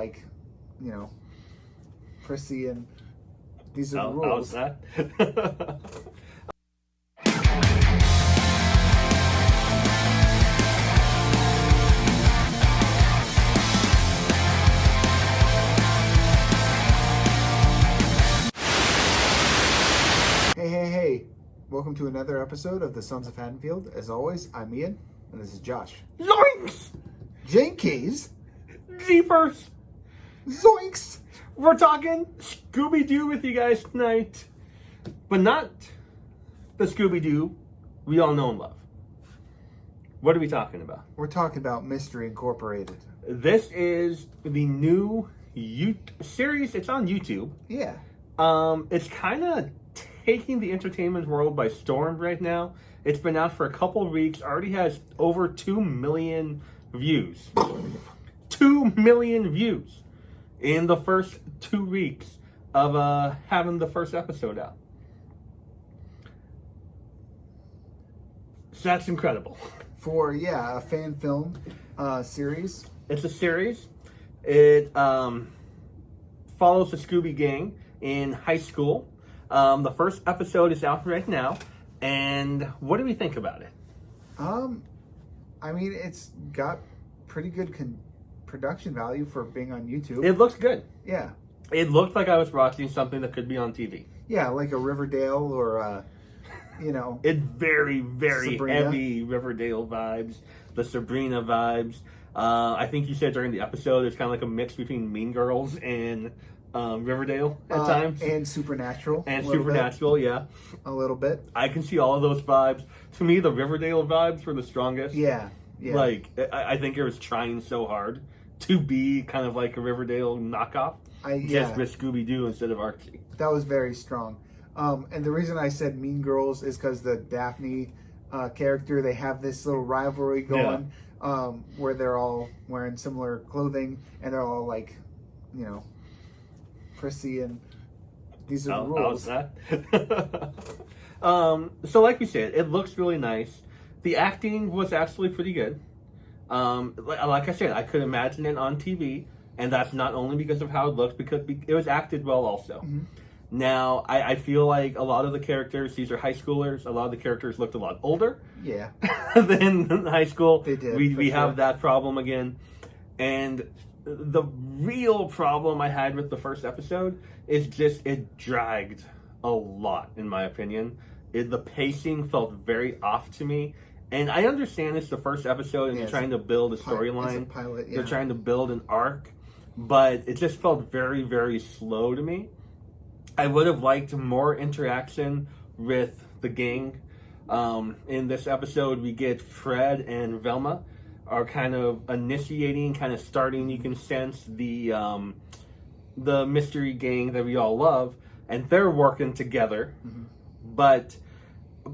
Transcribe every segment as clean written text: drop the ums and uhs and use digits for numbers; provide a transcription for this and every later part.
like, you know, prissy and these are the rules. How's that? Hey. Welcome to another episode of the Sons of Haddonfield. As always, I'm Ian, and this is Josh. Zoinks! Jinkies! Jeepers! Zoinks! We're talking Scooby Doo with you guys tonight. But not the Scooby Doo we all know and love. What are we talking about? We're talking about Mystery Incorporated. This is the new series. It's on YouTube. Yeah. It's kind of taking the entertainment world by storm right now. It's been out for a couple of weeks. Already has over 2 million views. 2 million views in the first 2 weeks of having the first episode out. So that's incredible. For, a fan film series. It's a series. It follows the Scooby Gang in high school. The first episode is out right now. And what do we think about it? I mean, it's got pretty good production value for being on YouTube. It looks good. Yeah. It looked like I was watching something that could be on TV. Yeah, like a Riverdale or, It's very, very Sabrina. heavy Riverdale vibes. The Sabrina vibes. I think you said during the episode it's kind of like a mix between Mean Girls and Riverdale at times. And Supernatural. And Supernatural, yeah. A little bit. I can see all of those vibes. To me, the Riverdale vibes were the strongest. Yeah. Like, I think it was trying so hard to be kind of like a Riverdale knockoff. Just with Scooby-Doo instead of Archie. That was very strong. And the reason I said Mean Girls is because the Daphne character, they have this little rivalry going where they're all wearing similar clothing and they're all like, prissy and these are the rules. How's that? So like we said, it looks really nice. The acting was actually pretty good. Like I said, I could imagine it on TV, and that's not only because of how it looked, because it was acted well also. Mm-hmm. Now, I feel like a lot of the characters, these are high schoolers, a lot of the characters looked a lot older than high school. They did, we sure. have that problem again. And the real problem I had with the first episode is just it dragged a lot, in my opinion. The pacing felt very off to me. And I understand it's the first episode and they're trying to build a storyline. It's a pilot, They're trying to build an arc. But it just felt very, very slow to me. I would have liked more interaction with the gang. In this episode, we get Fred and Velma are kind of initiating, kind of starting, you can sense the mystery gang that we all love. And they're working together. Mm-hmm. But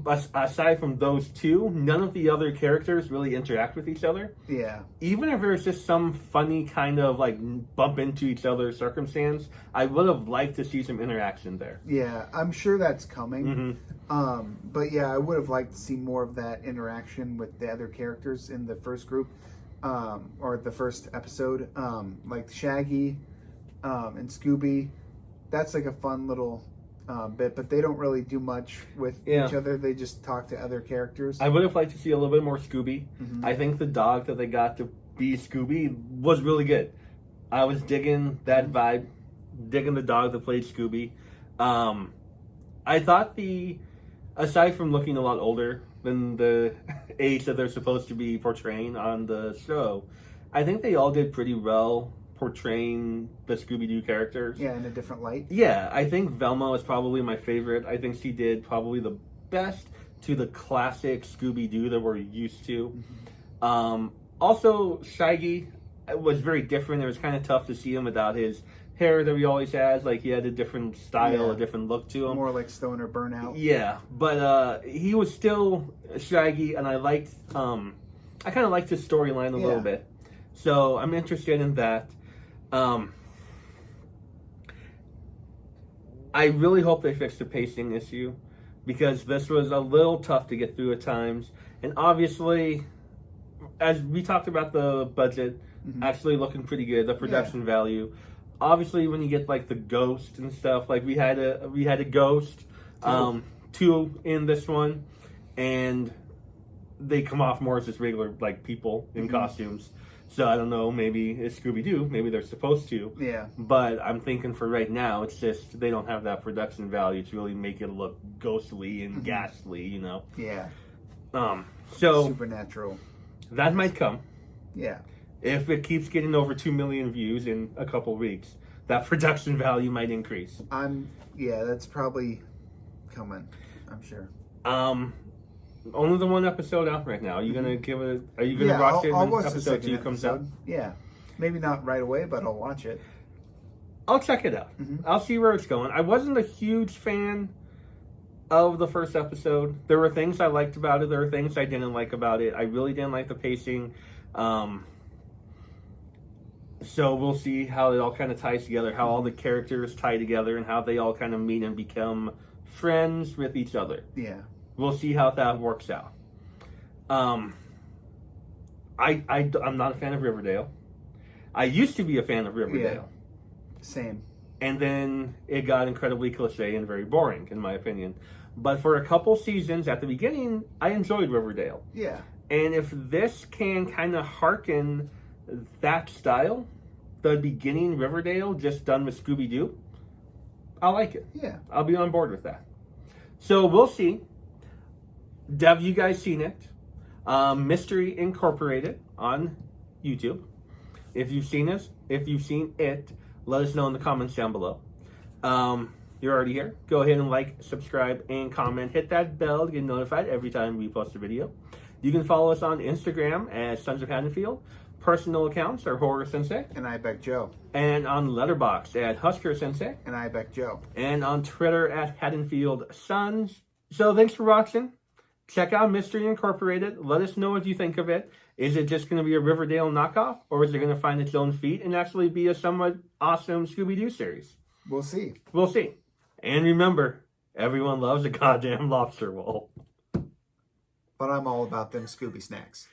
aside from those two, none of the other characters really interact with each other. Yeah. Even if there's just some funny kind of like bump into each other circumstance, I would have liked to see some interaction there. Yeah, I'm sure that's coming. Mm-hmm. But yeah, I would have liked to see more of that interaction with the other characters in the first group, or the first episode, like Shaggy and Scooby. That's like a fun little bit, but they don't really do much with each other. They just talk to other characters. I would have liked to see a little bit more Scooby. Mm-hmm. I think the dog that they got to be Scooby was really good. I was digging that vibe, digging the dog that played Scooby. I thought aside from looking a lot older than the age that they're supposed to be portraying on the show, I think they all did pretty well portraying the Scooby-Doo characters. Yeah, in a different light. Yeah, I think Velma is probably my favorite. I think she did probably the best to the classic Scooby-Doo that we're used to. Mm-hmm. Also, Shaggy was very different. It was kind of tough to see him without his hair that he always has. Like, he had a different style, a different look to him. More like Stoner Burnout. Yeah, but he was still Shaggy, and I kind of liked his storyline a little bit. So I'm interested in that. I really hope they fix the pacing issue, because this was a little tough to get through at times. And obviously, as we talked about the budget actually looking pretty good. The production value, obviously, when you get like the ghost and stuff, like we had a ghost, two in this one, and they come off more as just regular like people in costumes. So I don't know, maybe it's Scooby Doo, maybe they're supposed to. Yeah. But I'm thinking for right now, it's just they don't have that production value to really make it look ghostly and ghastly, you know. Yeah. So supernatural. That might come. Yeah. If it keeps getting over 2 million views in a couple of weeks, that production value might increase. Yeah, that's probably coming, I'm sure. Only the one episode out right now. Are you gonna give it? Are you gonna watch it when episode 2 comes out? Yeah, maybe not right away, but I'll watch it. I'll check it out. I'll see where it's going. I wasn't a huge fan of the first episode. There were things I liked about it. There were things I didn't like about it. I really didn't like the pacing. So we'll see how it all kind of ties together, how all the characters tie together, and how they all kind of meet and become friends with each other. Yeah. We'll see how that works out. I'm not a fan of Riverdale. I used to be a fan of Riverdale. Yeah. Same. And then it got incredibly cliche and very boring, in my opinion. But for a couple seasons at the beginning, I enjoyed Riverdale. Yeah. And if this can kind of hearken that style, the beginning Riverdale just done with Scooby Doo, I like it. Yeah. I'll be on board with that. So we'll see. Have you guys seen it? Mystery Incorporated on YouTube. If you've seen it, let us know in the comments down below. You're already here. Go ahead and like, subscribe, and comment. Hit that bell to get notified every time we post a video. You can follow us on Instagram as Sons of Haddonfield. Personal accounts are Horror Sensei. And I Beck Joe. And on Letterboxd at Husker Sensei. And I Beck Joe. And on Twitter at Haddonfield Sons. So thanks for watching. Check out Mystery Incorporated. Let us know what you think of it. Is it just going to be a Riverdale knockoff? Or is it going to find its own feet and actually be a somewhat awesome Scooby-Doo series? We'll see. We'll see. And remember, everyone loves a goddamn lobster roll. But I'm all about them Scooby snacks.